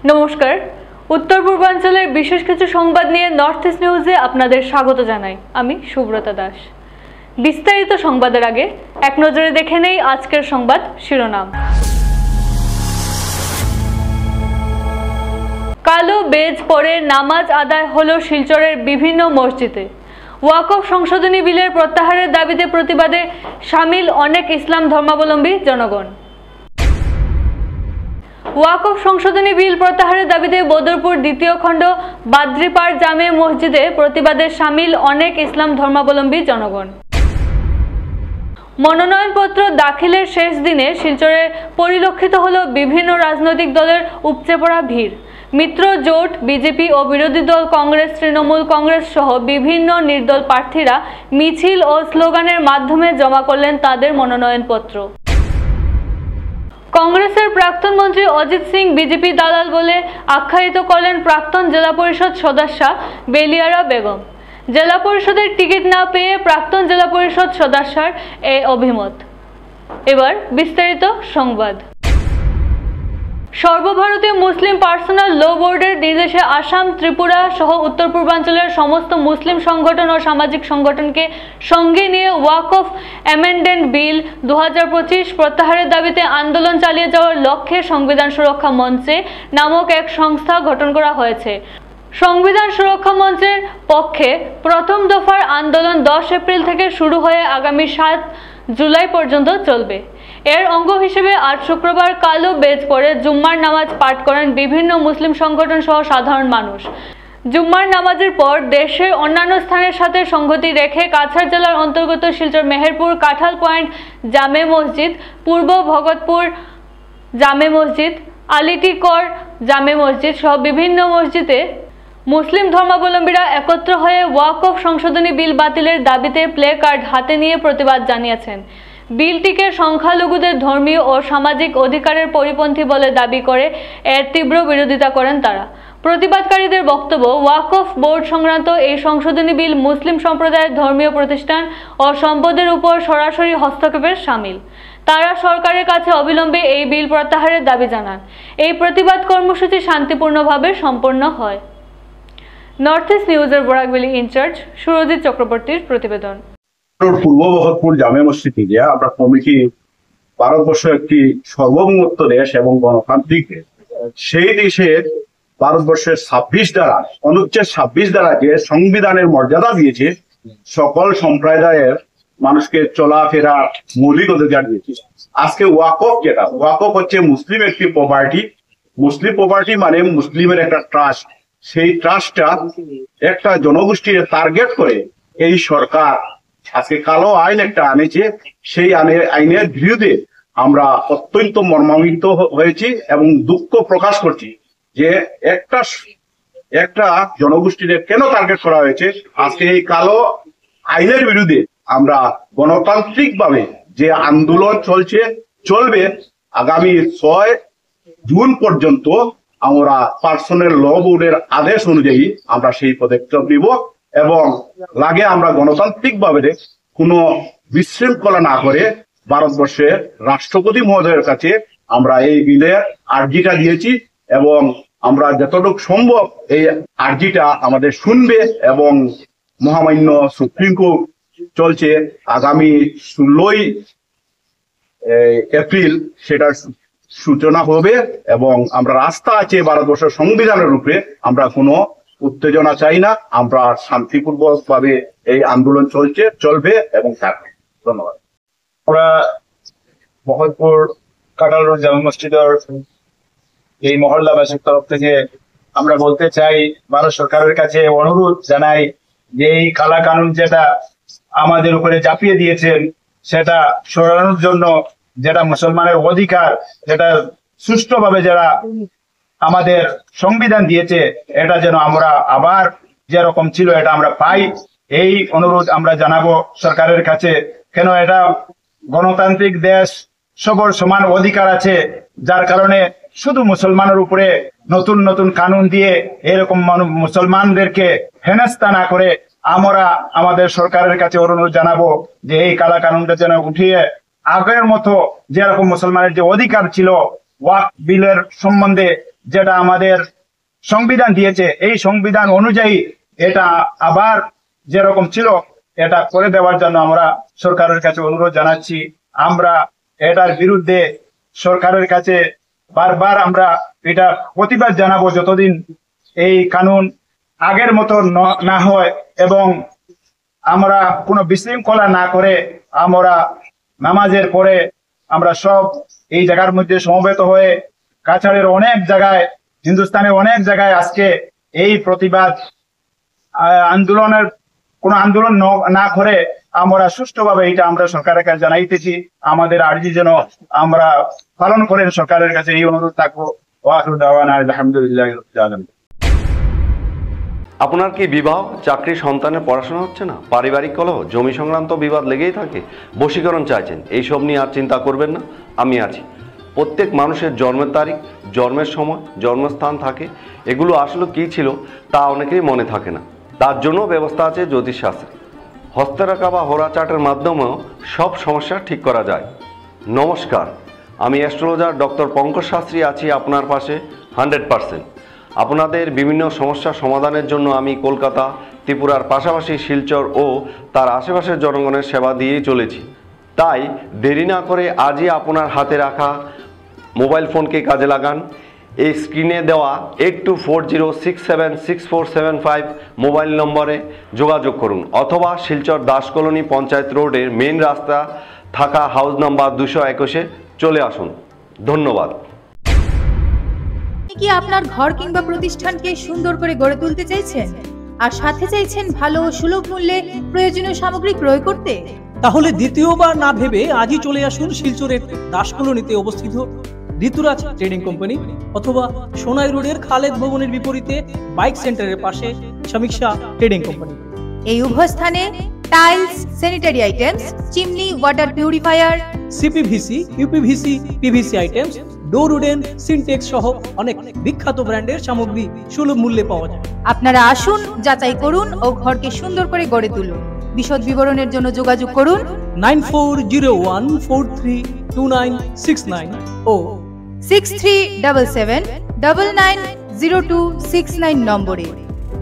নমস্কার। উত্তর পূর্বাঞ্চলের বিশেষ কিছু সংবাদ নিয়ে নর্থ ইস্ট নিউজে আপনাদের স্বাগত জানাই। আমি সুব্রতা দাস। বিস্তারিত সংবাদের আগে এক নজরে দেখে নেই আজকের সংবাদ শিরোনাম। কালো বেজ পরে নামাজ আদায় হলো শিলচরের বিভিন্ন মসজিদে। ওয়াকফ সংশোধনী বিলের প্রত্যাহারের দাবিতে প্রতিবাদে সামিল অনেক ইসলাম ধর্মাবলম্বী জনগণ। ওয়াকফ সংশোধনী বিল প্রত্যাহারের দাবিতে বদরপুর দ্বিতীয় খণ্ড বাদ্রিপাড় জামে মসজিদে প্রতিবাদে সামিল অনেক ইসলাম ধর্মাবলম্বী জনগণ। মনোনয়নপত্র দাখিলের শেষ দিনে শিলচরে পরিলক্ষিত হল বিভিন্ন রাজনৈতিক দলের উপচে পড়া ভিড়। মিত্র জোট বিজেপি ও বিরোধী দল কংগ্রেস, তৃণমূল কংগ্রেস সহ বিভিন্ন নির্দল প্রার্থীরা মিছিল ও স্লোগানের মাধ্যমে জমা করলেন তাদের মনোনয়নপত্র। কংগ্রেসের প্রাক্তন মন্ত্রী অজিত সিং বিজেপি দালাল বলে আখ্যায়িত করলেন প্রাক্তন জেলা পরিষদ সদস্যা বেলিয়ারা বেগম। জেলা পরিষদের টিকিট না পেয়ে প্রাক্তন জেলা পরিষদ সদস্যার এই অভিমত। এবার বিস্তারিত সংবাদ। সর্বভারতীয় মুসলিম পার্সোনাল ল বোর্ডের নির্দেশে আসাম, ত্রিপুরা সহ উত্তর পূর্বাঞ্চলের সমস্ত মুসলিম সংগঠন ও সামাজিক সংগঠনকে সঙ্গে নিয়ে ওয়াকফ অ্যামেন্ডমেন্ট বিল 2025 প্রত্যাহারের দাবিতে আন্দোলন চালিয়ে যাওয়ার লক্ষ্যে সংবিধান সুরক্ষা মঞ্চে নামক এক সংস্থা গঠন করা হয়েছে। সংবিধান সুরক্ষা মঞ্চের পক্ষে প্রথম দফার আন্দোলন 10 এপ্রিল থেকে শুরু হয়ে আগামী 7 জুলাই পর্যন্ত চলবে। এর অঙ্গ হিসেবে আজ শুক্রবার কালো বেজ পরে জুম্মার নামাজ পাঠ করেন বিভিন্ন মুসলিম সংগঠন সহ সাধারণ মানুষ। জুম্মার নামাজের পর দেশের অন্যান্য স্থানের সাথে সংগতি রেখে কাছাড় জেলার অন্তর্গত শিলচর মেহেরপুর কাঁঠাল পয়েন্ট জামে মসজিদ, পূর্ব ভগতপুর জামে মসজিদ, আলিটিকর জামে মসজিদ সহ বিভিন্ন মসজিদে মুসলিম ধর্মাবলম্বীরা একত্র হয়ে ওয়াকফ সংশোধনী বিল বাতিলের দাবিতে প্লে কার্ড হাতে নিয়ে প্রতিবাদ জানিয়েছেন। বিলটিকে সংখ্যালঘুদের ধর্মীয় ও সামাজিক অধিকারের পরিপন্থী বলে দাবি করে এর তীব্র বিরোধিতা করেন তারা। প্রতিবাদকারীদের বক্তব্য, ওয়াকফ বোর্ড সংক্রান্ত এই সংশোধনী বিল মুসলিম সম্প্রদায়ের ধর্মীয় প্রতিষ্ঠান ও সম্পদের উপর সরাসরি হস্তক্ষেপের শামিল। তারা সরকারের কাছে অবিলম্বে এই বিল প্রত্যাহারের দাবি জানান। এই প্রতিবাদ কর্মসূচি শান্তিপূর্ণভাবে সম্পন্ন হয়। নর্থ ইস্ট নিউজের বরাকভ্যালি ইনচার্জ সুরজিৎ চক্রবর্তীর প্রতিবেদন। পূর্ব ভগতপুর জামে মসজিদ থেকে আমরা কমিটি, ভারতবর্ষ একটি সার্বভৌমত্ব দেশ এবং গণতান্ত্রিক দেশ, সেই দেশের ভারতবর্ষের 26 ধারা, অনুচ্ছেদ 26 ধারা যে সংবিধানের মর্যাদা দিয়েছে, সকল সম্প্রদায়ের মানুষকে চলাফেরা মৌলিক অধিকার দিয়েছে। আজকে ওয়াকফ, যেটা ওয়াকফ হচ্ছে মুসলিম একটি প্রপার্টি। মুসলিম প্রপার্টি মানে মুসলিমের একটা ট্রাস্ট। সেই ট্রাস্টটা একটা জনগোষ্ঠীর টার্গেট করে এই সরকার আজকে কালো আইন একটা আনেছে। সেই আইনের বিরুদ্ধে আমরা অত্যন্ত মর্মান্বিত হয়েছি এবং দুঃখ প্রকাশ করছি যে একটা জনগোষ্ঠীকে কেন টার্গেট করা হয়েছে। আজকে এই কালো আইনের বিরুদ্ধে আমরা গণতান্ত্রিক ভাবে যে আন্দোলন চলবে আগামী 6 জুন পর্যন্ত। আমরা পার্সোনাল ল বোর্ডের আদেশ অনুযায়ী আমরা সেই পদক্ষেপ নিব এবং লাগে আমরা গণতান্ত্রিক ভাবে কোনো বিশৃঙ্খলা না করে ভারতবর্ষের রাষ্ট্রপতি মহোদয়ের কাছে আমরা এই বিলের আর্জিটা দিয়েছি এবং আমরা যতটুকু সম্ভব এই আর্জিটা আমাদের শুনবে এবং মহামান্য সুপ্রিম কোর্ট চলছে আগামী 16 এপ্রিল সেটার সূচনা হবে এবং আমরা রাস্তা আছে ভারতবর্ষের সংবিধানের উপরে। আমরা কোনো উত্তেজনা চাই না, আমরা শান্তিপূর্বক ভাবে এই আন্দোলন চলবে এবং থাকবে। ধন্যবাদ। আমরা ভগতপুর কাঁঠাল রোড জামে মসজিদের এই মহল্লাবাসীর তরফ থেকে আমরা বলতে চাই, ভারত সরকারের কাছে অনুরোধ জানাই যে এই কালা কানুন যেটা আমাদের উপরে চাপিয়ে দিয়েছেন সেটা সরানোর জন্য, যেটা মুসলমানের অধিকার, যেটা সুষ্ঠুভাবে যারা আমাদের সংবিধান দিয়েছে, এটা যেন আমরা আবার যেরকম ছিল এটা আমরা পাই। এই অনুরোধ আমরা জানাবো সরকারের কাছে। কেন এটা গণতান্ত্রিক দেশ, সবার সমান অধিকার আছে, যার কারণে শুধু মুসলমানের উপরে নতুন নতুন কানুন দিয়ে এরকম মুসলমানদেরকে হেনস্থা না করে আমরা আমাদের সরকারের কাছে অনুরোধ জানাবো যে এই কালা কানুনটা যেন উঠিয়ে আগের মতো যেরকম মুসলমানের যে অধিকার ছিল ওয়াকফ বিলের সম্বন্ধে যেটা আমাদের সংবিধান দিয়েছে, এই সংবিধান অনুযায়ী এটা আবার যেরকম ছিল এটা করে দেওয়ার জন্য আমরা সরকারের কাছে অনুরোধ জানাচ্ছি। আমরা এটার বিরুদ্ধে সরকারের কাছে বারবার আমরা এটা প্রতিবাদ জানাবো যতদিন এই কানুন আগের মতো না হয় এবং আমরা কোনো বিশৃঙ্খলা না করে আমরা নামাজের পরে আমরা সব এই জায়গার মধ্যে সমবেত হয়ে কাছাড়ের অনেক জায়গায়, হিন্দুস্তানের অনেক জায়গায় আজকে এই প্রতিবাদ আন্দোলনের কোনো আন্দোলন না করে আমরা সুষ্ঠুভাবে এটা আমরা সরকারের কাছে জানাইতেছি। আমাদের আর্জি যেন আমরা পালন করেন, সরকারের কাছে এই অনুরোধ থাকবো। আলহামদুলিল্লাহ। আপনার কি বিবাহ, চাকরি, সন্তানের পড়াশোনা হচ্ছে না, পারিবারিক কলহ, জমি সংক্রান্ত বিবাদ লেগেই থাকে, বশীকরণ চাইছেন, এইসব নিয়ে আর চিন্তা করবেন না, আমি আছি। প্রত্যেক মানুষের জন্মের তারিখ, জন্মের সময়, জন্মস্থান থাকে, এগুলো আসলে কী ছিল তা অনেকেই মনে থাকে না। তার জন্য ব্যবস্থা আছে জ্যোতিষশাস্ত্রে। হস্তরেখা বা হোরা চার্টের মাধ্যমেও সব সমস্যা ঠিক করা যায়। নমস্কার, আমি অ্যাস্ট্রোলজার ডক্টর পঙ্কজ শাস্ত্রী আছি আপনার পাশে 100%। আপনাদের বিভিন্ন সমস্যা সমাধানের জন্য আমি কলকাতা, ত্রিপুরার পাশাপাশি শিলচর ও তার আশেপাশের জনগণের সেবা দিয়েই চলেছি। তাই দেরি না করে আজই আপনার হাতে রাখা মোবাইল ফোনকে কাজে লাগান। এই স্ক্রিনে দেওয়া 8240676475 মোবাইল নম্বরে যোগাযোগ করুন অথবা শিলচর দাস কলোনি পঞ্চায়েত রোডের মেইন রাস্তা থাকা হাউস নাম্বার 221-এ চলে আসুন। ধন্যবাদ। কি আপনার ঘর কিংবা প্রতিষ্ঠানকে সুন্দর করে গড়ে তুলতে চাইছেন আর সাথে চাইছেন ভালো ও সুলভ মূল্যে প্রয়োজনীয় সামগ্রী ক্রয় করতে? তাহলে দ্বিতীয়বার না ভেবে আজই চলে আসুন শিলচরের দাস কলোনিতে অবস্থিত ঋতুরাজ ট্রেডিং কোম্পানি অথবা সোনাই রোডের খালেদ ভবনের বিপরীতে বাইক সেন্টারের পাশে সমীক্ষা ট্রেডিং কোম্পানি। এই উভয় স্থানে tiles, sanitary items, chimney, water purifier, CPVC, uPVC, PVC items, ডোর উডেন, সিনটেক্স সহ অনেক বিখ্যাত ব্র্যান্ডের সামগ্রী সুলভ মূল্যে পাওয়া যায়। আপনারা আসুন, যাচাই করুন ও ঘরকে সুন্দর করে গড়ে তুলুন। বিশদ বিবরণের জন্য যোগাযোগ করুন 9401432969 ও 6377990269 নম্বরে।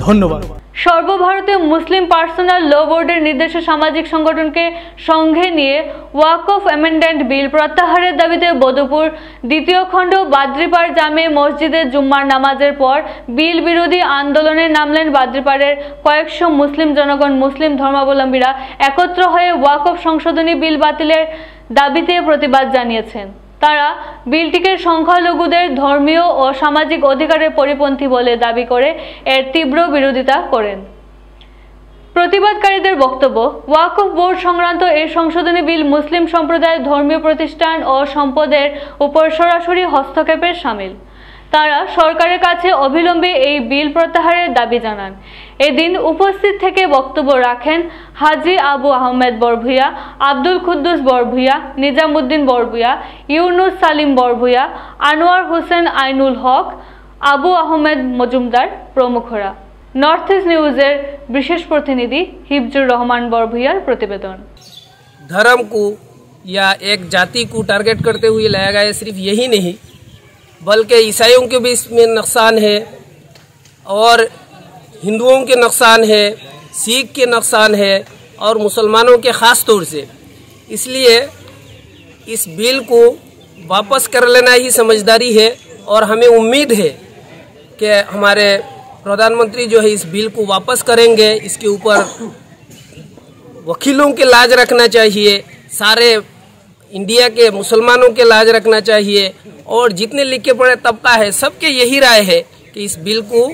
ধন্যবাদ। সর্বভারতীয় মুসলিম পার্সোনাল ল বোর্ডের নির্দেশে সামাজিক সংগঠনকে সঙ্গে নিয়ে ওয়াকফ অ্যামেন্ডমেন্ট বিল প্রত্যাহারের দাবিতে বদরপুর দ্বিতীয় খণ্ড বাদ্রিপাড় জামে মসজিদে জুম্মার নামাজের পর বিল বিরোধী আন্দোলনে নামলেন বাদ্রিপাড়ের কয়েকশো মুসলিম জনগণ। মুসলিম ধর্মাবলম্বীরা একত্র হয়ে ওয়াকফ সংশোধনী বিল বাতিলের দাবিতে প্রতিবাদ জানিয়েছেন। তারা বিলটিকে সংখ্যালঘুদের ধর্মীয় ও সামাজিক অধিকারের পরিপন্থী বলে দাবি করে এর তীব্র বিরোধিতা করেন। প্রতিবাদকারীদের বক্তব্য, ওয়াকফ বোর্ড সংক্রান্ত এই সংশোধনী বিল মুসলিম সম্প্রদায়ের ধর্মীয় প্রতিষ্ঠান ও সম্পদের উপর সরাসরি হস্তক্ষেপের শামিল। তারা সরকারের কাছে অবিলম্বে এই বিল প্রত্যাহারের দাবি জানান। এদিন উপস্থিত থেকে বক্তব্য রাখেন হাজী আবু আহমেদ বরভুইয়া, আব্দুল কুদ্দুস বরভুইয়া, নিজামুদ্দিন বরভুইয়া, ইউনুস সালিম বরভুইয়া, আনোয়ার হোসেন আইনুল হক, আবু আহমেদ মজুমদার প্রমুখরা। নর্থ ইস্ট নিউজের বিশেষ প্রতিনিধি হিফজুর রহমান বরভুইয়ার প্রতিবেদন। धर्म को या एक जाति को टारगेट करते हुए लाया गया है। सिर्फ यही नहीं बल्कि ईसाइयों के भी इसमें नुकसान है और हिंदुओं के नुकसान है, सिख के नुकसान है और मुसलमानों के ख़ास तौर से। इसलिए इस बिल को वापस कर लेना ही समझदारी है और हमें उम्मीद है कि हमारे प्रधानमंत्री जो है इस बिल को वापस करेंगे। इसके ऊपर वकीलों के लाज रखना चाहिए, सारे इंडिया के मुसलमानों के लाज रखना चाहिए और जितने लिखे पढ़े तबका है सबके यही राय है कि इस बिल को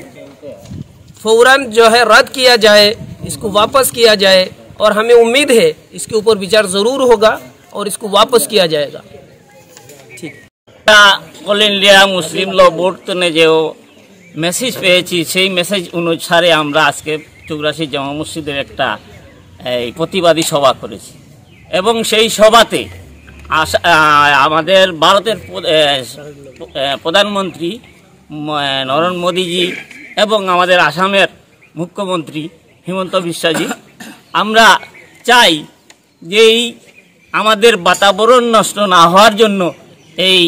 फौरन जो है रद्द किया जाए, इसको वापस किया जाए और हमें उम्मीद है इसके ऊपर विचार ज़रूर होगा और इसको वापस किया जाएगा। ঠিক অল ইন্ডিয়া মুসলিম ল বোর্ড থেকে যে মেসেজ পেয়েছি সেই মেসেজ অনুসারে আমরা আজকে 84 জামা মসজিদের একটা প্রতিবাদী সভা করেছি এবং সেই সভাতে আমাদের ভারতের প্রধানমন্ত্রী নরেন্দ্র মোদীজি এবং আমাদের আসামের মুখ্যমন্ত্রী হিমন্ত বিশ্বজি আমরা চাই যে এই আমাদের বাতাবরণ নষ্ট না হওয়ার জন্য এই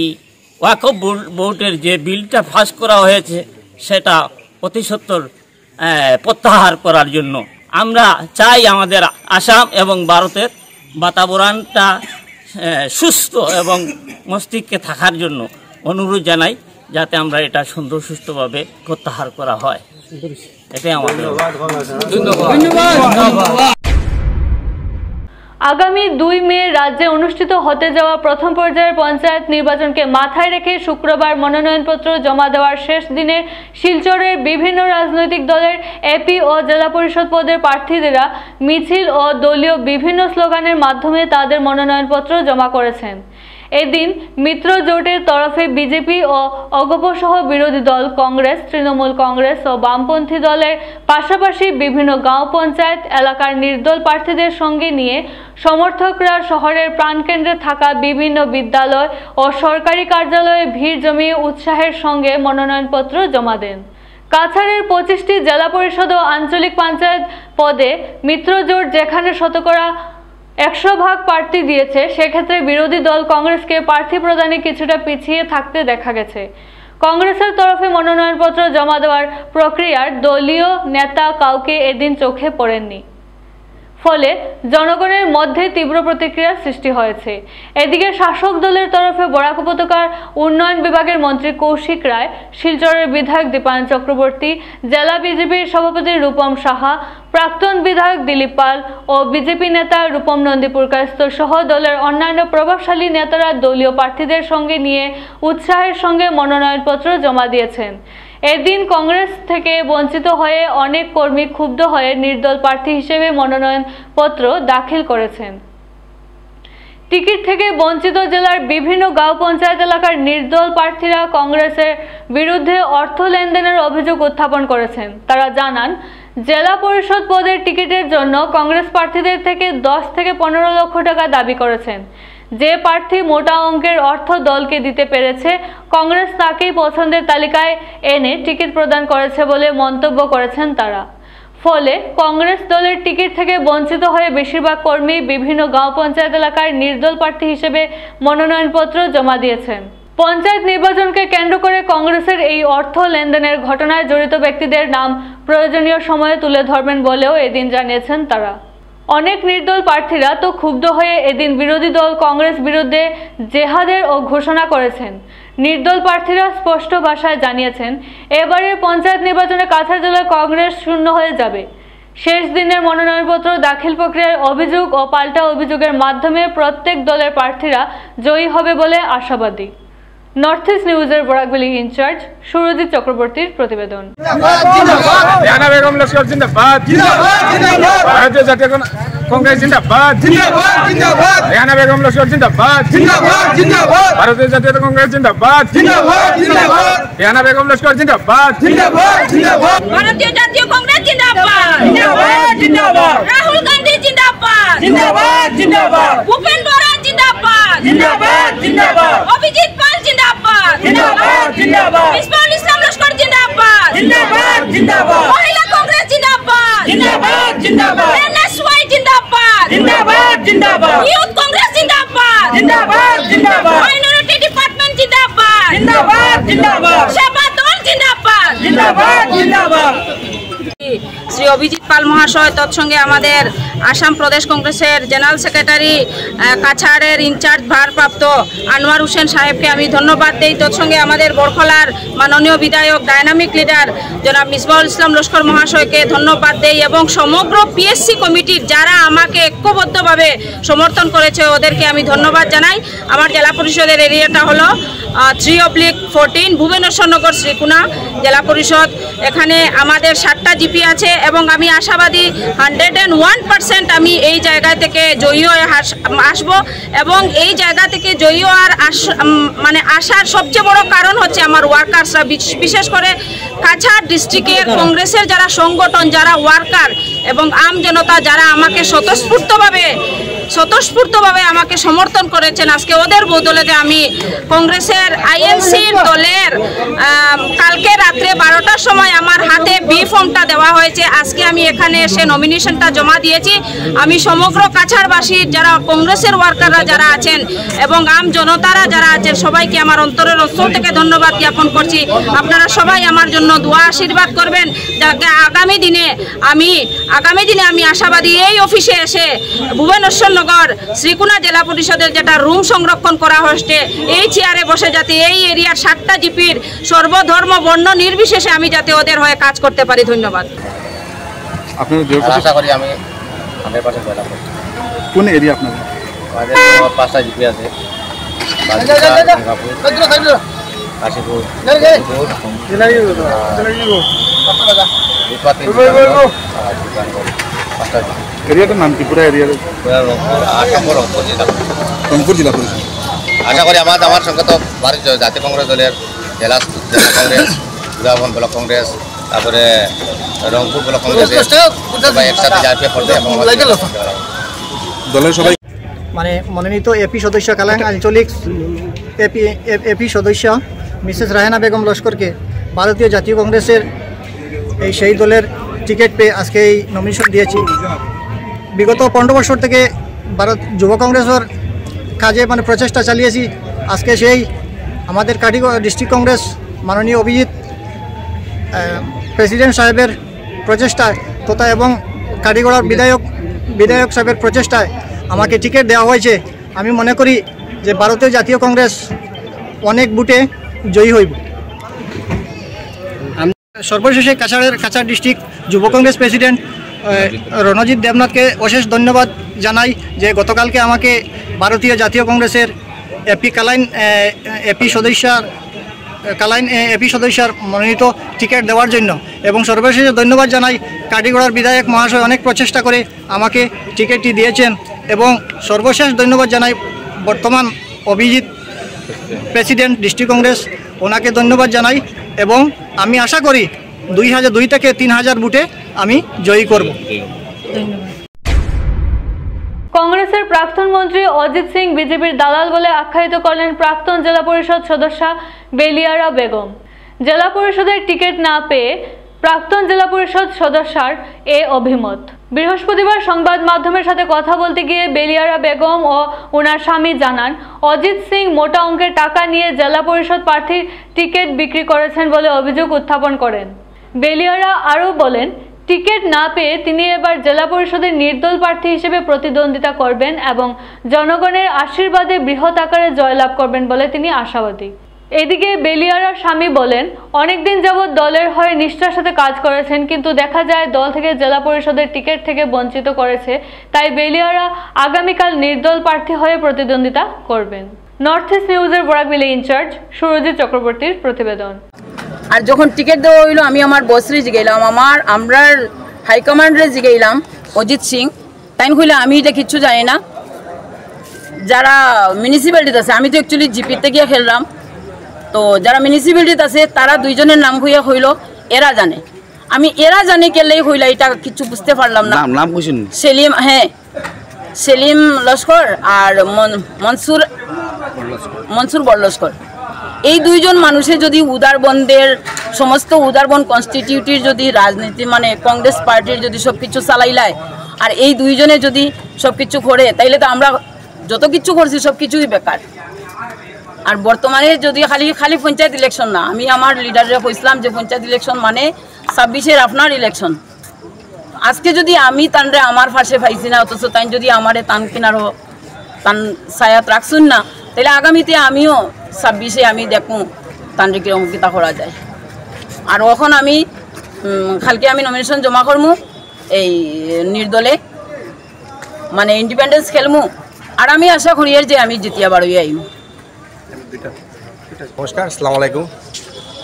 ওয়াকফ বোর্ডের যে বিলটা পাস করা হয়েছে সেটা অতি সত্বর প্রত্যাহার করার জন্য আমরা চাই আমাদের আসাম এবং ভারতের বাতাবরণটা সুস্থ এবং মস্তিষ্কে থাকার জন্য অনুরোধ জানাই যাতে আমরা এটা সুন্দর সুস্থভাবে প্রত্যাহার করা হয়। এটাই আমাদের ধন্যবাদ। আগামী 2 মে রাজ্যে অনুষ্ঠিত হতে যাওয়া প্রথম পর্যায়ের পঞ্চায়েত নির্বাচনকে মাথায় রেখে শুক্রবার মনোনয়নপত্র জমা দেওয়ার শেষ দিনে শিলচরের বিভিন্ন রাজনৈতিক দলের এপি ও জেলা পরিষদ পদের প্রার্থীরা মিছিল ও দলীয় বিভিন্ন স্লোগানের মাধ্যমে তাদের মনোনয়নপত্র জমা করেছেন। এদিন মিত্র জোটের তরফে বিজেপি ও অগপসহ বিরোধী দল কংগ্রেস, তৃণমূল কংগ্রেস ও বামপন্থী দলের পাশাপাশি বিভিন্ন গাঁও পঞ্চায়েত এলাকার নির্দল প্রার্থীদের সঙ্গে নিয়ে সমর্থকরা শহরের প্রাণকেন্দ্রে থাকা বিভিন্ন বিদ্যালয় ও সরকারি কার্যালয়ে ভিড় জমিয়ে উৎসাহের সঙ্গে মনোনয়নপত্র জমা দেন। কাছাড়ের 25টি জেলা পরিষদ ও আঞ্চলিক পঞ্চায়েত পদে মিত্রজোট যেখানে শতকরা 100% প্রার্থী দিয়েছে, সেক্ষেত্রে বিরোধী দল কংগ্রেসকে প্রার্থী প্রদানে কিছুটা পিছিয়ে থাকতে দেখা গেছে। কংগ্রেসের তরফে মনোনয়নপত্র জমা দেওয়ার প্রক্রিয়ার দলীয় নেতা কাউকে এদিন চোখে পড়েননি, ফলে জনগণের মধ্যে তীব্র প্রতিক্রিয়ার সৃষ্টি হয়েছে। এদিকে শাসক দলের তরফে বরাক উপত্যকার উন্নয়ন বিভাগের মন্ত্রী কৌশিক রায়, শিলচরের বিধায়ক দীপায়ন চক্রবর্তী, জেলা বিজেপির সভাপতি রূপম সাহা, প্রাক্তন বিধায়ক দিলীপ পাল ও বিজেপি নেতা রূপম নন্দীপুরকায়স্থ সহ দলের অন্যান্য প্রভাবশালী নেতারা দলীয় প্রার্থীদের সঙ্গে নিয়ে উৎসাহের সঙ্গে মনোনয়নপত্র জমা দিয়েছেন। এদিন কংগ্রেস থেকে বঞ্চিত হয়ে অনেক কর্মী ক্ষুব্ধ হয়ে নির্দল প্রার্থী হিসেবে মনোনয়নপত্র দাখিল করেছেন। টিকিট থেকে বঞ্চিত জেলার বিভিন্ন গাঁও পঞ্চায়েত এলাকার নির্দল প্রার্থীরা কংগ্রেসের বিরুদ্ধে অর্থ লেনদেনের অভিযোগ উত্থাপন করেছেন। তারা জানান, জেলা পরিষদ পদের টিকিটের জন্য কংগ্রেস প্রার্থীদের থেকে 10 থেকে 15 লক্ষ টাকা দাবি করেছেন। যে প্রার্থী মোটা অঙ্কের অর্থ দলকে দিতে পেরেছে, কংগ্রেস তাকেই পছন্দের তালিকায় এনে টিকিট প্রদান করেছে বলে মন্তব্য করেছেন তারা। ফলে কংগ্রেস দলের টিকিট থেকে বঞ্চিত হয়ে বেশিরভাগ কর্মী বিভিন্ন গাঁও পঞ্চায়েত এলাকায় নির্দল প্রার্থী হিসেবে মনোনয়নপত্র জমা দিয়েছেন। পঞ্চায়েত নির্বাচনকে কেন্দ্র করে কংগ্রেসের এই অর্থ লেনদেনের ঘটনায় জড়িত ব্যক্তিদের নাম প্রয়োজনীয় সময়ে তুলে ধরবেন বলেও এদিন জানিয়েছেন তারা। অনেক নির্দল প্রার্থীরা তো ক্ষুব্ধ হয়ে এদিন বিরোধী দল কংগ্রেস বিরুদ্ধে জেহাদের ও ঘোষণা করেছেন। নির্দল প্রার্থীরা স্পষ্ট ভাষায় জানিয়েছেন, এবারের পঞ্চায়েত নির্বাচনে কাছাড় জেলায় কংগ্রেস শূন্য হয়ে যাবে। শেষ দিনের মনোনয়নপত্র দাখিল প্রক্রিয়ার অভিযোগ ও পাল্টা অভিযোগের মাধ্যমে প্রত্যেক দলের প্রার্থীরা জয়ী হবে বলে আশাবাদী। নর্থ ইস্ট নিউজের বরাকভ্যালি ইনচার্জ সুরজিৎ চক্রবর্তীর প্রতিবেদন। রিয়ানা বেগম লস্কর জিন্দাবাদ, ভারতীয় জাতীয় কংগ্রেস জিন্দাবাদ, রিয়ানা বেগম লস্কর জিন্দাবাদ, ভারতীয় জাতীয় কংগ্রেস জিন্দাবাদ, রিয়ানা বেগম লস্কর জিন্দাবাদ, ভারতীয় জাতীয় কংগ্রেস জিন্দাবাদ, রাহুল গান্ধী জিন্দাবাদ, ভূপেন্দ্র রায় জিন্দাবাদ, অভিজিৎ পাল জিন্দাবাদ, মিসবাউল ইসলাম লস্কর জিন্দাবাদ, মহিলা কংগ্রেস জিন্দাবাদ, এনএসওয়াই জিন্দাবাদ, ইউথ কংগ্রেস জিন্দাবাদ, মাইনরিটি ডিপার্টমেন্ট জিন্দাবাদ, সেবা দল জিন্দাবাদ। শ্রী অভিজিৎ পাল মহাশয়, তৎসঙ্গে আমাদের আসাম প্রদেশ কংগ্রেসের জেনারেল সেক্রেটারি কাছাড়ের ইনচার্জ ভারপ্রাপ্ত আনোয়ার হোসেন সাহেবকে আমি ধন্যবাদ দেই। তৎসঙ্গে আমাদের বরখলার মাননীয় বিধায়ক ডায়নামিক লিডার জনাব মিসবাউল ইসলাম লস্কর মহাশয়কে ধন্যবাদ দেই এবং সমগ্র পিএসসি কমিটির যারা আমাকে ঐক্যবদ্ধভাবে সমর্থন করেছে ওদেরকে আমি ধন্যবাদ জানাই। আমার জেলা পরিষদের এরিয়াটা হলো 3/14 ভুবনেশ্বরনগর শ্রীকুনা জেলা পরিষদ। এখানে আমাদের 7টা জিপি আছে এবং আমি আশাবাদী 101% আমি এই জায়গা থেকে জয়ী হয়ে আসবো এবং এই জায়গা থেকে জয়ী হওয়ার আসার সবচেয়ে বড় কারণ হচ্ছে আমার ওয়ার্কার্সরা, বিশেষ করে কাছাড় ডিস্ট্রিক্টের কংগ্রেসের যারা সংগঠন, যারা ওয়ার্কার এবং আম জনতা যারা আমাকে স্বতঃস্ফূর্তভাবে স্বতঃস্ফূর্তভাবে আমাকে সমর্থন করেছেন। আজকে ওদের বদলেতে আমি কংগ্রেসের আইএনসির দলের কালকে রাত্রে 12টার সময় আমার হাতে বি ফর্মটা দেওয়া হয়েছে। আজকে আমি এখানে এসে নমিনেশনটা জমা দিয়েছি। আমি সমগ্র কাছাড়বাসীর যারা কংগ্রেসের ওয়ার্কাররা যারা আছেন এবং আম জনতারা যারা আছেন সবাইকে আমার অন্তরের অন্তর থেকে ধন্যবাদ জ্ঞাপন করছি। আপনারা সবাই আমার জন্য দোয়া আশীর্বাদ করবেন। আগামী দিনে আমি আশাবাদী এই অফিসে এসে ভুবনেশ্বর নগর শ্রীকুনা জেলা পরিষদের যেটা রুম সংরক্ষণ করা হয়েছে এই চেয়ারে বসে যাতে এই এরিয়ার 7টা জিপির সর্বধর্ম বর্ণ নির্বিশেষে আমি যাতে ওদের হয়ে কাজ করতে পারি। ধন্যবাদ। আশা করি আমি 100% জয়লাভ করব। কোন এরিয়া আপনাদের? আমাদের 5টা জিপি আছে, কাশীপুর, এরিয়াটার নাম কি? পুরো এরিয়ার 8 নম্বর রংপুর জেলা পরিষদ। আশা করি আমার সঙ্গে তো ভারতীয় জাতীয় কংগ্রেস দলের জেলা কংগ্রেস, উদাহরণ ব্লক কংগ্রেস, তারপরে রংপুর ব্লক কংগ্রেস সবাই একসাথে যাবে পড়বে এবং দলের সবাই মানে মনোনীত এপি সদস্য কালাইন আঞ্চলিক এপি সদস্য মিসেস রাহেনা বেগম লস্করকে ভারতীয় জাতীয় কংগ্রেসের সেই দলের টিকিট পেয়ে আজকে এই নমিনেশন দিয়েছি। বিগত 15 বছর থেকে ভারত যুব কংগ্রেসের কাজে প্রচেষ্টা চালিয়েছি। আজকে সেই আমাদের কাটিগড় ডিস্ট্রিক্ট কংগ্রেস মাননীয় অভিজিৎ প্রেসিডেন্ট সাহেবের প্রচেষ্টায় তথা এবং কাটিগড়ার বিধায়ক সাহেবের প্রচেষ্টায় আমাকে টিকিট দেওয়া হয়েছে। আমি মনে করি যে ভারতীয় জাতীয় কংগ্রেস অনেক বুটে জয়ী হইব। সর্বশেষে কাছাড় ডিস্ট্রিক্ট যুব কংগ্রেস প্রেসিডেন্ট রণজিৎ দেবনাথকে অশেষ ধন্যবাদ জানাই যে গতকালকে আমাকে ভারতীয় জাতীয় কংগ্রেসের এপি সদস্যার মনোনীত টিকিট দেওয়ার জন্য এবং সর্বশেষে ধন্যবাদ জানাই কাটিগড়ার বিধায়ক মহাশয় অনেক প্রচেষ্টা করে আমাকে টিকিটটি দিয়েছেন এবং সর্বশেষ ধন্যবাদ জানাই বর্তমান অভিজিৎ প্রেসিডেন্ট ডিস্ট্রিক্ট কংগ্রেস ওনাকে ধন্যবাদ জানাই এবং আমি আশা করি 2002 থেকে 3000 বুটে আমি জয়ী করব। কংগ্রেসের প্রাক্তন মন্ত্রী অজিত সিং বিজেপির দালাল বলে আখ্যায়িত করলেন প্রাক্তন জেলা পরিষদ সদস্যা বেলিয়ারা বেগম। জেলা পরিষদের টিকিট না পেয়ে প্রাক্তন জেলা পরিষদ সদস্যার এ অভিমত। বৃহস্পতিবার সংবাদ মাধ্যমের সাথে কথা বলতে গিয়ে বেলিয়ারা বেগম ও ওনার স্বামী জানান অজিত সিং মোটা অঙ্কের টাকা নিয়ে জেলা পরিষদ প্রার্থীর টিকিট বিক্রি করেছেন বলে অভিযোগ উত্থাপন করেন। বেলিয়ারা আরও বলেন টিকিট না পেয়ে তিনি এবার জেলা পরিষদের নির্দল প্রার্থী হিসেবে প্রতিদ্বন্দ্বিতা করবেন এবং জনগণের আশীর্বাদে বৃহৎ আকারে জয়লাভ করবেন বলে তিনি আশাবাদী। এদিকে বেলিয়ারার স্বামী বলেন অনেকদিন যাবৎ দলের হয়ে নিষ্ঠার সাথে কাজ করেছেন কিন্তু দেখা যায় দল থেকে জেলা পরিষদের টিকিট থেকে বঞ্চিত করেছে, তাই বেলিয়ারা আগামীকাল নির্দল প্রার্থী হয়ে প্রতিদ্বন্দ্বিতা করবেন। নর্থ ইস্ট নিউজের বরাকবিলি ইনচার্জ সুরজিৎ চক্রবর্তীর প্রতিবেদন। আর যখন টিকিট দেওয়া হইলো আমি আমার বসরে জিগাইলাম, আমরা হাইকমান্ডে জিগাইলাম অজিত সিং, তাই হইলে আমি এটা কিচ্ছু জানি না। যারা মিউনিসিপ্যালিটিতে আছে, আমি তো অ্যাকচুয়ালি জিপিতে গিয়ে খেললাম, তো যারা মিউনিসিপ্যালিটিতে আছে তারা দুইজনের নাম হইয়া হইল এরা জানে। আমি এরা জানে কেলেই হইলা এটা কিছু বুঝতে পারলাম না। নাম বুঝুন সেলিম, হ্যাঁ সেলিম লস্কর আর মনসুর বড়লস্কর। এই দুইজন মানুষে যদি উদারবন্দের সমস্ত উদারবন কনস্টিটিউটির যদি রাজনীতি কংগ্রেস পার্টির যদি সব কিছু চালাইলায় আর এই দুইজনে যদি সব কিছু করে তাইলে তো আমরা যত কিছু করছি সব কিছুই বেকার। আর বর্তমানে যদি খালি পঞ্চায়েত ইলেকশন না, আমি আমার লিডাররা কইছিলাম যে পঞ্চায়েত ইলেকশন 26-এর আপনার ইলেকশন। আজকে যদি আমি তানরে আমার ফাঁসে পাইছি না, অথচ তাই যদি আমারে তান কিনারও তান ছায়াত রাখছুন না, তাহলে আগামীতে আমিও 26-এ আমি দেখুন তানরে কিরকম কিতা করা যায়। আর এখন আমি কালকে আমি নমিনেশন জমা করমু এই নির্দলে ইন্ডিপেন্ডেন্স খেলমু, আর আমি আশা করি যে আমি জিতিয়া বাড়ি আইম। নমস্কার, আসসালামু আলাইকুম।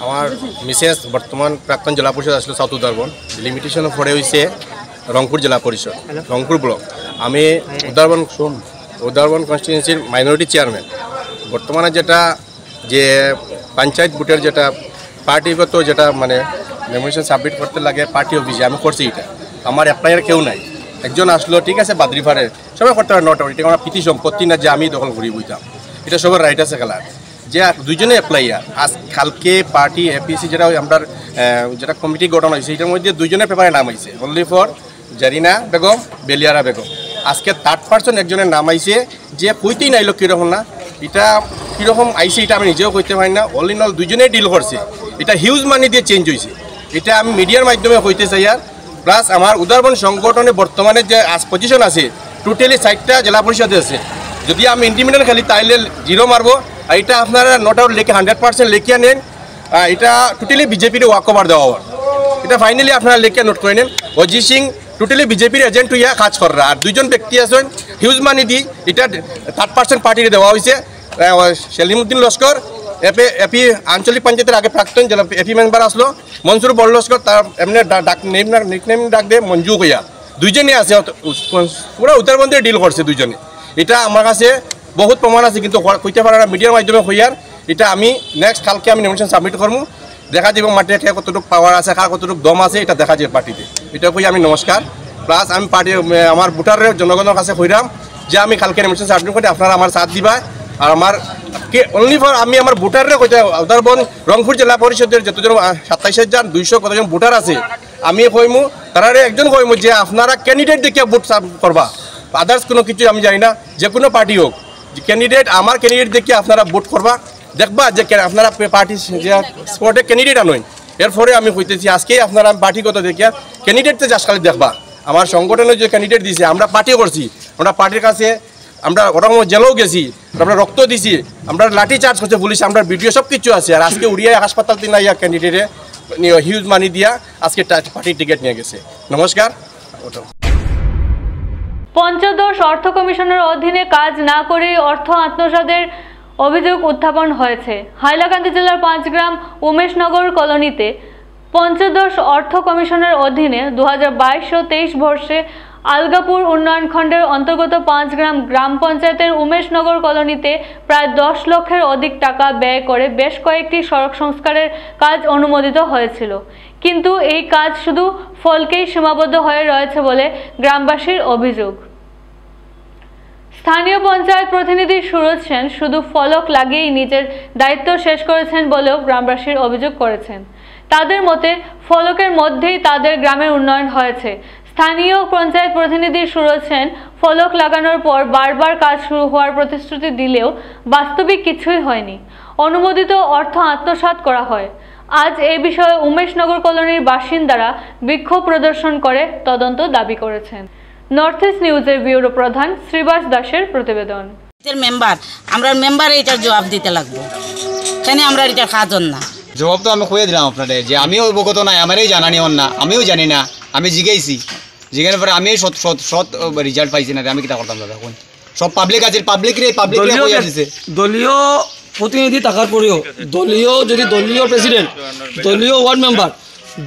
আমার মিসেস বর্তমান প্রাক্তন জেলা পরিষদ আসলে সাউথ উদারবন, লিমিটেশন পরে হয়েছে রংপুর জেলা পরিষদ, রংপুর ব্লক। আমি উদারবন কনস্টিটিউয়েন্সির মাইনরিটি চেয়ারম্যান। বর্তমানে যেটা যে পঞ্চায়েত বুটের যেটা পার্টিগত যেটা নমিনেশন সাবমিট করতে লাগে পার্টি অফিসে, আমি করছি। এটা আমার অ্যাপ্লাইয়ের কেউ নাই, একজন আসলো, ঠিক আছে, বাদ্রিফারের সবাই করতে পারে, নট এটা আমার প্রীতি সম্পত্তি না যে আমি দখল করি বইতাম, এটা সবার রাইট আছে খেলার। যে দুইজনে অ্যাপ্লাইয়ার আজ কালকে পার্টি এপিসি যেটা আমরা যেটা কমিটি গঠন হয়েছে এটার মধ্যে দুইজনের পেপারে নাম আইছে, অনলি ফর জারিনা বেগম, বেলিয়ারা বেগম। আজকে থার্ড পার্সন একজনের নাম আইছে যে কইতেই নাইলো কীরকম না, এটা কীরকম আইছে এটা আমি নিজেও কইতে পারি না। অল ইন অল দুইজনেই ডিল করছে, এটা হিউজ মানি দিয়ে চেঞ্জ হয়েছে, এটা আমি মিডিয়ার মাধ্যমে কইতে চাই। আর প্লাস আমার উদারবন সংগঠনে বর্তমানে যে আজ পজিশন আছে টোটালি 60টা জেলা পরিষদে আছে। যদি আমি ইন্ডিপেন্ডেন্ট খেলি তাইলে 0 মারবো। আর এটা আপনারা নট আউট লেখে 100% লেখিয়া নেন, এটা টোটালি বিজেপির ওয়াক ওভার দেওয়া হওয়ার, এটা ফাইনালি আপনারা লেখিয়া নোট করে নেন। অজিত সিং টোটালি বিজেপির এজেন্ট হইয়া কাজ করা। আর দুইজন ব্যক্তি আছেন হিউজ মানি দি এটা 3% পার্টিতে দেওয়া হয়েছে, সেলিমউদ্দিন লস্কর এপি আঞ্চলিক পঞ্চায়েতের আগে প্রাক্তন জেলা এপি মেম্বার আসলো, মনসুর বড় লস্কর তার এমনি নিকনেম ডাক দে মঞ্জু কইয়া, দুইজনে আছে পুরো উত্তরবঙ্গে ডিল করছে দুইজনে। এটা আমার কাছে বহুত প্রমাণ আছে, কিন্তু কইতে পারে না মিডিয়ার মাধ্যমে হইয়ার। এটা আমি নেক্সট কালকে আমি নমিনেশন সাবমিট করবো, দেখা যাব মাটিতে কে কতটুকু পাওয়ার আছে, কার কতটুকু দম আছে, এটা দেখা যাবে পার্টিতে। এটা কই আমি নমস্কার। প্লাস আমি পার্টি আমার ভোটারের জনগণের কাছে কইরাম যে আমি কালকে নমিনেশন সাবমিট করি, আপনারা আমার সাথ দিবা। আর আমার অনলি ফর আমি আমার ভোটারের কইতে উদারবন রংপুর জেলা পরিষদের যতজন 27,200 কতজন ভোটার আছে আমি কইমু তারা একজন কইমু যে আপনারা ক্যান্ডিডেট দেখে ভোট করবা, আদার্স কোনো কিছু আমি জানি না, যে কোনো পার্টি হোক ক্যান্ডিডেট আমার ক্যান্ডিডেট দেখে আপনারা ভোট করবা, দেখবা যে আপনারা পার্টি যে স্পটে ক্যান্ডিডেট আনইন। এরপরে আমি কইতেছি আজকে আপনারা পার্টিগত দেখে ক্যান্ডিডেটতে জাসকালে দেখবা। আমার সংগঠনের যে ক্যান্ডিডেট দিয়েছে আমরা পার্টি করছি, আমরা পার্টির কাছে আমরা ওরকম জেলেও গেছি, আমরা রক্ত দিছি, আমরা লাঠি চার্জ করছে পুলিশ, আমরা ভিডিও সব কিছু আছে। আর আজকে উড়িয়া হাসপাতাল দিন ইয়া ক্যান্ডিডেটে হিউজ মানি দিয়া আজকে পার্টির টিকিট নিয়ে গেছে। নমস্কার। পঞ্চদশ অর্থ কমিশনের অধীনে কাজ না করে অর্থ আত্মসাতের অভিযোগ উত্থাপন হয়েছে। হাইলাকান্দি জেলার 5 গ্রাম উমেশনগর কলোনিতে পঞ্চদশ অর্থ কমিশনের অধীনে 2022 ও 23 বর্ষে আলগাপুর উন্নয়ন খণ্ডের অন্তর্গত 5 গ্রাম গ্রাম পঞ্চায়েতের উমেশনগর কলোনিতে প্রায় 10 লক্ষের অধিক টাকা ব্যয় করে বেশ কয়েকটি সড়ক সংস্কারের কাজ অনুমোদিত হয়েছিল, কিন্তু এই কাজ শুধু ফলকেই সীমাবদ্ধ হয়ে রয়েছে বলে গ্রামবাসীর অভিযোগ। স্থানীয় পঞ্চায়েত প্রতিনিধি সুরজ সেন শুধু ফলক লাগিয়েই নিজের দায়িত্ব শেষ করেছেন বলেও গ্রামবাসীর অভিযোগ করেছেন। তাদের মতে ফলকের মধ্যেই তাদের গ্রামের উন্নয়ন হয়েছে। স্থানীয় পঞ্চায়েত প্রতিনিধি সুরজ সেন ফলক লাগানোর পর বারবার কাজ শুরু হওয়ার প্রতিশ্রুতি দিলেও বাস্তবিক কিছুই হয়নি, অনুমোদিত অর্থ আত্মসাৎ করা হয়। আজ এই বিষয়ে উমেশনগর কলোনির বাসিন্দারা বিক্ষোভ প্রদর্শন করে তদন্ত দাবি করেছেন। নর্থ ইস্ট নিউজের ব্যুরো প্রধান শ্রীবাস দাসের প্রতিবেদন। মেম্বার আমরা মেম্বারে এটার জবাব দিতে লাগবো, কেন আমরা এটা খাজন না? জবাব তো আমি কয়ে দিলাম আপনাদের যে আমিও অবগত নাই, আমারই জানানি হন না, আমিও জানি না, আমি জিজ্ঞাসি জিজ্ঞাসার পরে আমি সৎ রেজাল্ট পাইছি না, আমি কিটা করতাম দাদা? কোন সব পাবলিক আছে, পাবলিক দলীয় প্রতিনিধি থাকার পরেও দলীয় প্রেসিডেন্ট, দলীয় ওয়ার্ড মেম্বার,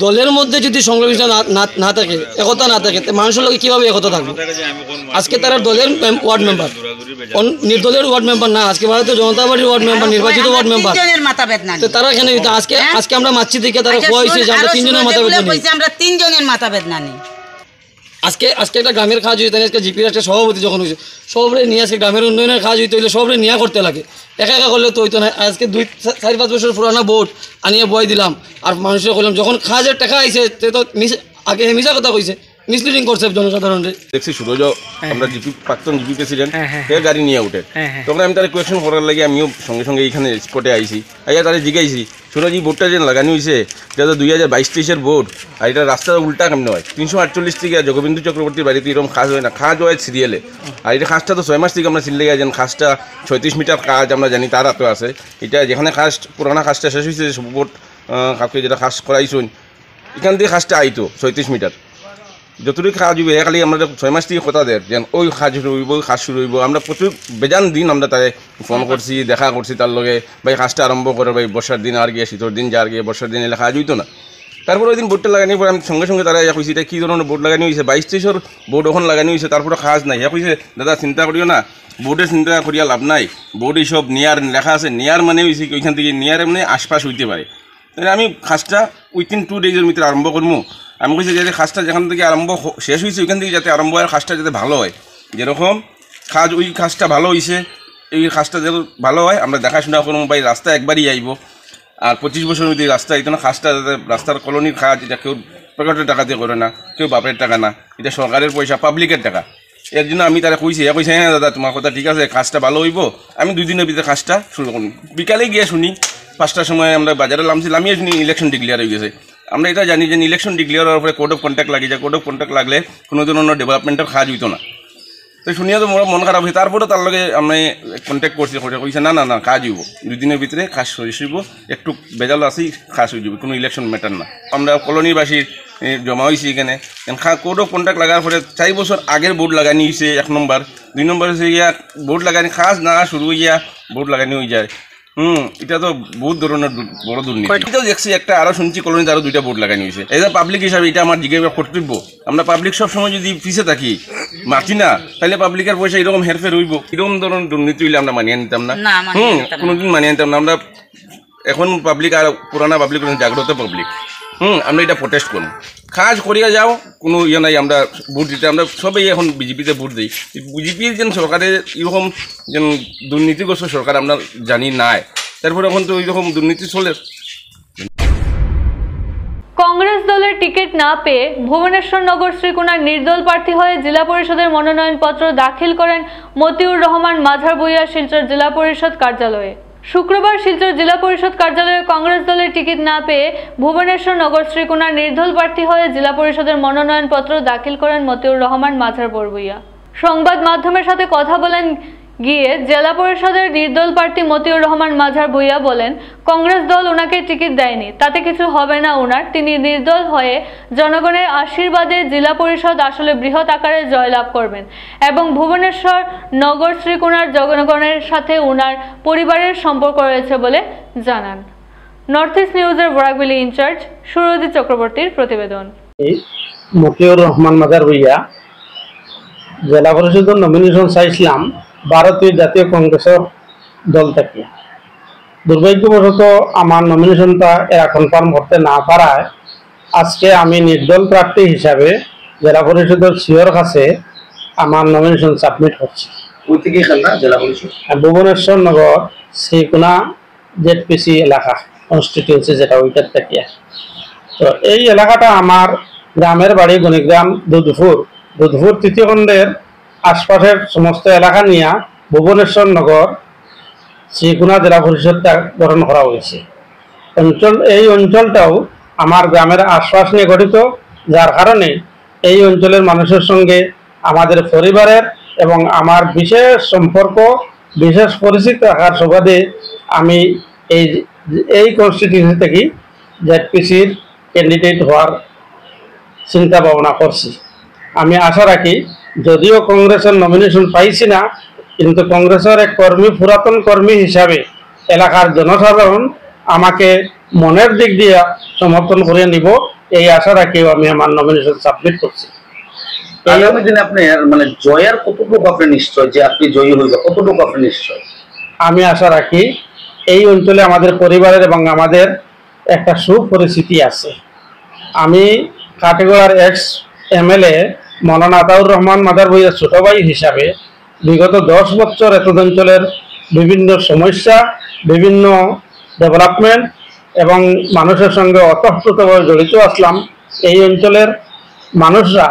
দলের মধ্যে যদি সংশ্লিষ্টতা না থাকে, একতা না থাকে, মানুষের লোকে কীভাবে একতা থাকবে? আজকে তারা দলের ওয়ার্ড মেম্বার, নির্দলের ওয়ার্ড মেম্বার না, আজকে ভারতীয় জনতা পার্টির ওয়ার্ড মেম্বার, নির্বাচিত ওয়ার্ড মেম্বার, তো তারা এখানে আজকে আমরা মাছি থেকে তারা খোয়াইছে যে আমরা 3 জনের মাথা বেদনা নেই। আজকে একটা গ্রামের কাজ হইতে, আজকে জিপির একটা সভাপতি যখন হয়েছে, সবরে নিয়ে আজকে গ্রামের উন্নয়নের কাজ হইতে হইলে সবরে নিয়ে করতে লাগে, একা করলে তো হইতো না। আজকে 4-5 বছর পুরানো বোর্ড আনিয়ে বই দিলাম, আর মানুষের করলাম যখন কাজের টাকা আইছে তো আগে মিশা কথা কইছে, মিসলিডিং করছে জনসাধারণের। দেখছি সুরজ আমরা জিপি প্রাক্তন জিপি প্রেসিডেন্ট গাড়ি নিয়ে উঠে, তখন আমি তার কোয়েশন করার লাগে আমিও সঙ্গে সঙ্গে এইখানে স্পটে আইছি, আইয়া তারা জিজ্ঞাসি সুরজ এই বোর্ডটা যে লাগানো হয়েছে এটা তো 2022-23-এর বোর্ড, আর এটা রাস্তার উল্টা কেমন হয়? 348 থেকে জগবিন্দু চক্রবর্তীর বাড়িতে এরকম কাজ হয় না, কাজ হয় সিরিয়ালে। আর এটা কাজটা তো 6 মাস থেকে আমরা সিল লেগে যান, কাজটা 36 মিটার কাজ আমরা জানি তার হাতে আছে। এটা যেখানে কাজ পুরানা কাজটা শেষ হয়েছে বোর্ড কাউকে যেটা কাজ করাইছুন এখান থেকে কাজটা আইতো 36 মিটার, যতটুকু কাজ হইব খালি আমরা 6 মাস থেকে কথা দেয় যেন ওই কাজ শুরু হইব, কাজ শুরু হইব। আমরা প্রচুর বেজান দিন আমরা তাই ফোন করছি, দেখা করছি তার লগে, ভাই কাজটা আরম্ভ করে, ভাই বর্ষার দিন আর গিয়ে শীতর দিন যার গিয়ে বর্ষার দিন এলে কাজ হইতো না। তারপরে ওই দিন বোর্ডটা লাগানি পরে আমি সঙ্গে সঙ্গে তারা কইছি এটা কী ধরনের বোর্ড লাগানি হয়েছে, 22-23-এর বোর্ড ওখানে লাগানি হয়েছে, তারপরে কাজ নাই। কইছে দাদা চিন্তা করিও না, বোর্ডের চিন্তা করিয়া লাভ নাই, বোর্ড এইসব নিয়ার লেখা আছে, নিয়ার মানে হয়েছে ওইখান থেকে নিয়ার মানে আশপাশ হইতে পারে। তাহলে আমি কাজটা উইথিন 2 ডেজের ভিতরে আরম্ভ করবো, আমি কইছি যে কাজটা যেখান থেকে আরম্ভ শেষ হয়েছে ওইখান থেকে যাতে আরম্ভ হয় কাজটা যাতে ভালো হয়, যেরকম কাজ ওই কাজটা ভালো হয়েছে এই কাজটা যাতে ভালো হয়, আমরা দেখাশোনা করবো। ভাই রাস্তা একবারই আইব, আর 25 বছরের মধ্যে রাস্তা এই না, কাজটা যাতে রাস্তার কলোনির কাজ, এটা কেউ পকেটের টাকা দিয়ে করে না, কেউ বাপের টাকা না, এটা সরকারের পয়সা, পাবলিকের টাকা। এর জন্য আমি তারা কইছি, হ্যাঁ দাদা তোমার কথা ঠিক আছে, কাজটা ভালো হইব, আমি 2 দিনের ভিতরে কাজটা শুরু করুন। বিকালে গিয়ে শুনি 5টার সময় আমরা বাজারে নামছিলাম, আমি শুনি ইলেকশন ডিক্লেয়ার হয়ে গেছে। আমরা এটা জানি যে ইলেকশন ডিক্লেয়ার হওয়ার পরে কোড অফ কন্ট্যাক্ট লাগে যায়, কোড অফ কন্ট্যাক্ট লাগলে কোনো ধরনের ডেভেলপমেন্টের কাজ হইতো না। তো শুনিয়া তো মোর মন খারাপ হয়েছে। তারপরে তার লগে আমি কন্ট্যাক্ট করছি, কইছে না না না কাজ হইব, 2 দিনের ভিতরে কাজ শেষ হইব, একটু বেজাল আছি কাজ হয়ে যাবে, কোনো ইলেকশন ম্যাটার না। আমরা কলোনিবাসীর জমা হয়েছি এখানে, কোড অফ কন্ট্যাক্ট লাগার পরে 4 বছর আগের বোর্ড লাগানি হয়েছে 1 নম্বর, 2 নম্বর হচ্ছে গিয়া বোর্ড লাগানি কাজ না শুরু হইয়া বোর্ড লাগানি হয়ে যায়। এটা তো বহুত ধরনের বড় দুর্নীতি। এটাও দেখছি একটা, আরো শুনছি কলোনিতে আরো 2টা বোর্ড লাগানি হয়েছে। এই যে পাবলিক হিসাবে এটা আমার জিজ্ঞাসা কর্তব্য, আমরা পাবলিক সবসময় যদি পিছিয়ে থাকি মাতি না, তাহলে পাবলিকের পয়সা এরকম হেরফের হইব। এরকম ধরনের দুর্নীতি হইলে আমরা মানিয়ে নিতাম না, কোনোদিন মানিয়ে নিতাম না। আমরা এখন পাবলিক আর পুরানা পাবলিক জাগ্রত পাবলিক, আমরা এটা প্রোটেস্ট করুন, কাজ করিয়া যাও, কোনো ইয়ে নাই। আমরা ভোট দিতে, আমরা সবাই এখন বিজেপিতে ভোট দিই। বিজেপির যেন সরকারের এরকম যেন দুর্নীতিগ্রস্ত সরকার আমরা জানি নাই, তারপরে এখন তো ওইরকম দুর্নীতি চলে। কংগ্রেস দলের টিকিট না পেয়ে ভুবনেশ্বর নগর শ্রীকোনার নির্দল প্রার্থী হয়ে জেলা পরিষদের মনোনয়নপত্র দাখিল করেন মতিউর রহমান মাঝার ভূঁইয়া শিলচর জেলা পরিষদ কার্যালয়ে। শুক্রবার শিলচর জেলা পরিষদ কার্যালয়ে কংগ্রেস দলের টিকিট না পেয়ে ভুবনেশ্বর নগর শ্রীকোনার নির্দল প্রার্থী হয়ে জেলা পরিষদের মনোনয়নপত্র দাখিল করেন মতিউর রহমান মাঝার ভূঁইয়া। সংবাদ মাধ্যমের সাথে কথা বলেন গিয়ে জেলা পরিষদের নির্দল প্রার্থী মতিউর রহমান মাঝার ভূঁইয়া বলেন, কংগ্রেস দল ওনাকে টিকিট দেয়নি, তাতে কিছু হবে না ওনার। তিনি নির্দল হয়ে জনগণের আশীর্বাদে জেলা পরিষদ আসলে বৃহৎ আকারে জয়লাভ করবেন এবং ভুবনেশ্বর নগর শ্রীকোনার জনগণের সাথে ওনার পরিবারের সম্পর্ক রয়েছে বলে জানান। নর্থ ইস্ট নিউজের বরাকবিলি ইনচার্জ সুরজিৎ চক্রবর্তীর প্রতিবেদন। মতিউর রহমান মাঝার ভূঁইয়া জেলা পরিষদের নমিনেশন চাইছিলাম ভারতীয় জাতীয় কংগ্রেসের দল থেকে। দুর্ভাগ্যবশত আমার নমিনেশনটা এরা কনফার্ম করতে না পারায় আজকে আমি নির্দল প্রার্থী হিসাবে জেলা পরিষদের সিওর কাছে আমার নমিনেশন সাবমিট করছি। ভুবনেশ্বর নগর শ্রীকোনা জেডপিসি এলাকা কনস্টিটিউন্সি, যেটা ওইটার থেকে। তো এই এলাকাটা আমার গ্রামের বাড়ি গণিগ্রাম দুধপুর 3য় খণ্ডের আশপাশের সমস্ত এলাকা নিয়ে ভুবনেশ্বর নগর শ্রীকোনা জেলা পরিষদটা গঠন করা হয়েছে। এই অঞ্চলটাও আমার গ্রামের আশপাশ নিয়ে গঠিত, যার কারণে এই অঞ্চলের মানুষের সঙ্গে আমাদের পরিবারের এবং আমার বিশেষ সম্পর্ক, বিশেষ পরিচিত থাকার সুবাদে আমি এই কনস্টিটিউয়েন্সি থেকে জেডপিসির ক্যান্ডিডেট হওয়ার চিন্তা ভাবনা করছি। আমি আশা রাখি, যদিও কংগ্রেসের নমিনেশন পাইছি না, কিন্তু কংগ্রেসের এক কর্মী, পুরাতন কর্মী হিসাবে এলাকার জনসাধারণ আমাকে মনের দিক দিয়ে সমর্থন করে নিব, এই আশা রাখি আমি আমার নমিনেশন সাবমিট করছি। আগামী দিনে আপনি মানে জয়ের কতটুকু আপনি নিশ্চয় যে আপনি জয়ী হইবে, কতটুকু আপনি নিশ্চয়? আমি আশা রাখি এই অঞ্চলে আমাদের পরিবারের এবং আমাদের একটা সুপরিচিতি আছে। আমি কাটিগড়ার এক্স এমএলএ মৌলানা আতাউর রহমান মাদার ভূঁইয়ার ছোট ভাই হিসাবে বিগত 10 বছর এত অঞ্চলের বিভিন্ন সমস্যা, বিভিন্ন ডেভেলপমেন্ট এবং মানুষের সঙ্গে অতপ্রতভাবে জড়িত আসলাম। এই অঞ্চলের মানুষরা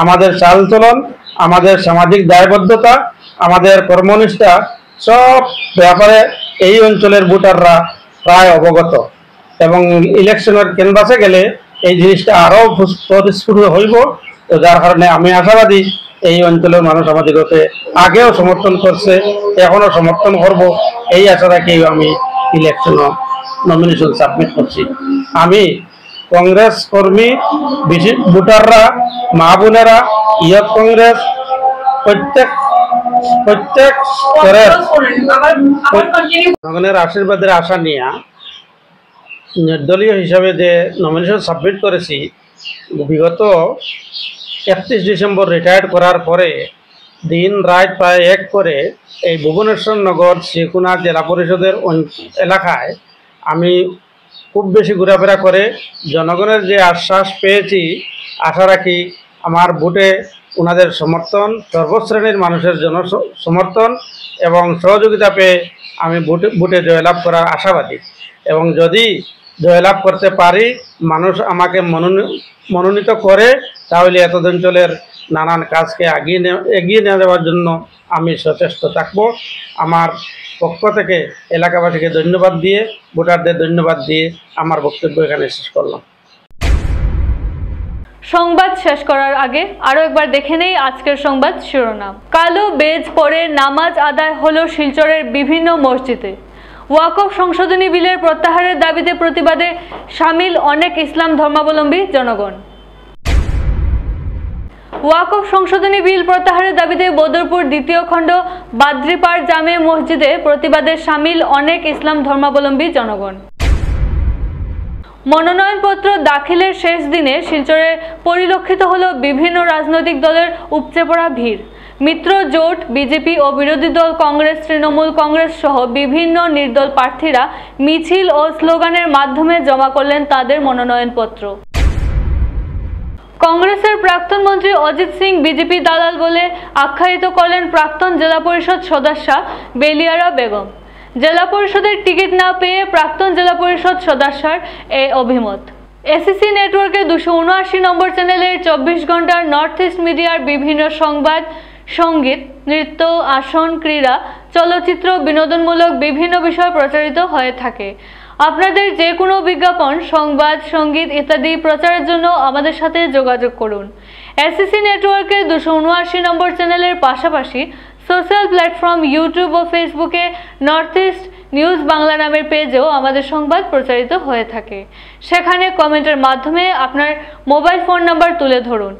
আমাদের চালচলন, আমাদের সামাজিক দায়বদ্ধতা, আমাদের কর্মনিষ্ঠা সব ব্যাপারে এই অঞ্চলের ভোটাররা প্রায় অবগত এবং ইলেকশনের ক্যানভাসে গেলে এই জিনিসটা আরও পরিস্ফুট হইব। তো যার কারণে আমি আশাবাদী এই অঞ্চলের মানুষ আমাদেরকে আগেও সমর্থন করছে, এখনও সমর্থন করব, এই আশা রাখি আমি ইলেকশনও নমিনেশন সাবমিট করছি। আমি কংগ্রেস কর্মী, ভোটাররা, মা বোনেরা, ইয়ত কংগ্রেস প্রত্যেক জনগণের আশীর্বাদের আশা নিয়ে নির্দলীয় হিসাবে যে নমিনেশন সাবমিট করেছি, বিগত 31 ডিসেম্বর রিটায়ার্ড করার পরে দিন রাত প্রায় 1 করে এই ভুবনেশ্বর নগর শ্রীকোনা জেলা পরিষদের এলাকায় আমি খুব বেশি ঘোরাফেরা করে জনগণের যে আশ্বাস পেয়েছি, আশা রাখি আমার ভোটে ওনাদের সমর্থন, সর্বশ্রেণীর মানুষের সমর্থন এবং সহযোগিতা পেয়ে আমি ভোটে জয়লাভ করার আশাবাদী। এবং যদি জয়লাভ করতে পারি, মানুষ আমাকে মনোনীত করে, তাহলে এতদ অঞ্চলের নানান কাজকে এগিয়ে নিয়ে যাওয়ার জন্য আমি সচেষ্ট থাকব। আমার পক্ষ থেকে এলাকাবাসীকে ধন্যবাদ দিয়ে, ভোটারদের ধন্যবাদ দিয়ে আমার বক্তব্য এখানে শেষ করলাম। সংবাদ শেষ করার আগে আরো একবার দেখে নেই আজকের সংবাদ শিরোনাম। কালো বেজ পরে নামাজ আদায় হলো শিলচরের বিভিন্ন মসজিদে। ওয়াকফ সংশোধনী বিলের প্রত্যাহারের দাবিতে প্রতিবাদে সামিল অনেক ইসলাম ধর্মাবলম্বী জনগণ। ওয়াকফ সংশোধনী বিল প্রত্যাহারের দাবিতে বদরপুর দ্বিতীয় খণ্ড বাদ্রিপাড় জামে মসজিদে প্রতিবাদে সামিল অনেক ইসলাম ধর্মাবলম্বী জনগণ। মনোনয়নপত্র দাখিলের শেষ দিনে শিলচরে পরিলক্ষিত হল বিভিন্ন রাজনৈতিক দলের উপচে পড়া ভিড়। মিত্র জোট বিজেপি ও বিরোধী দল কংগ্রেস, তৃণমূল কংগ্রেস সহ বিভিন্ন নির্দল প্রার্থীরা মিছিল ও স্লোগানের মাধ্যমে জমা করলেন তাদের মনোনয়নপত্র। কংগ্রেসের প্রাক্তন মন্ত্রী অজিত সিং বিজেপি দালাল বলে আখ্যায়িত করলেন প্রাক্তন জেলা পরিষদ সদস্যা বেলিয়ারা বেগম। জেলা পরিষদের টিকিট না পেয়ে প্রাক্তন জেলা পরিষদ সদস্যার এই অভিমত। এসিসি নেটওয়ার্কের 279 নম্বর চ্যানেলের 24 ঘন্টার নর্থ ইস্ট মিডিয়ার বিভিন্ন সংবাদ, সঙ্গীত, নৃত্য, আসন, ক্রীড়া, চলচ্চিত্র, বিনোদনমূলক বিভিন্ন বিষয় প্রচারিত হয়ে থাকে। আপনাদের যে কোনো বিজ্ঞাপন, সংবাদ, সঙ্গীত ইত্যাদি প্রচারের জন্য আমাদের সাথে যোগাযোগ করুন। এসিসি নেটওয়ার্কের 279 নম্বর চ্যানেলের পাশাপাশি সোশ্যাল প্ল্যাটফর্ম ইউটিউব ও ফেসবুকে নর্থ ইস্ট নিউজ বাংলা নামের পেজেও আমাদের সংবাদ প্রচারিত হয়ে থাকে। সেখানে কমেন্টের মাধ্যমে আপনার মোবাইল ফোন নাম্বার তুলে ধরুন।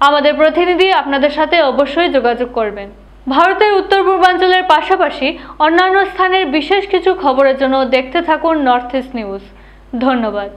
আমাদের প্রতিনিধি আপনাদের সাথে অবশ্যই যোগাযোগ করবেন। ভারতের উত্তর পূর্বাঞ্চলের পাশাপাশি অন্যান্য স্থানের বিশেষ কিছু খবরের জন্য দেখতে থাকুন নর্থ ইস্ট নিউজ। ধন্যবাদ।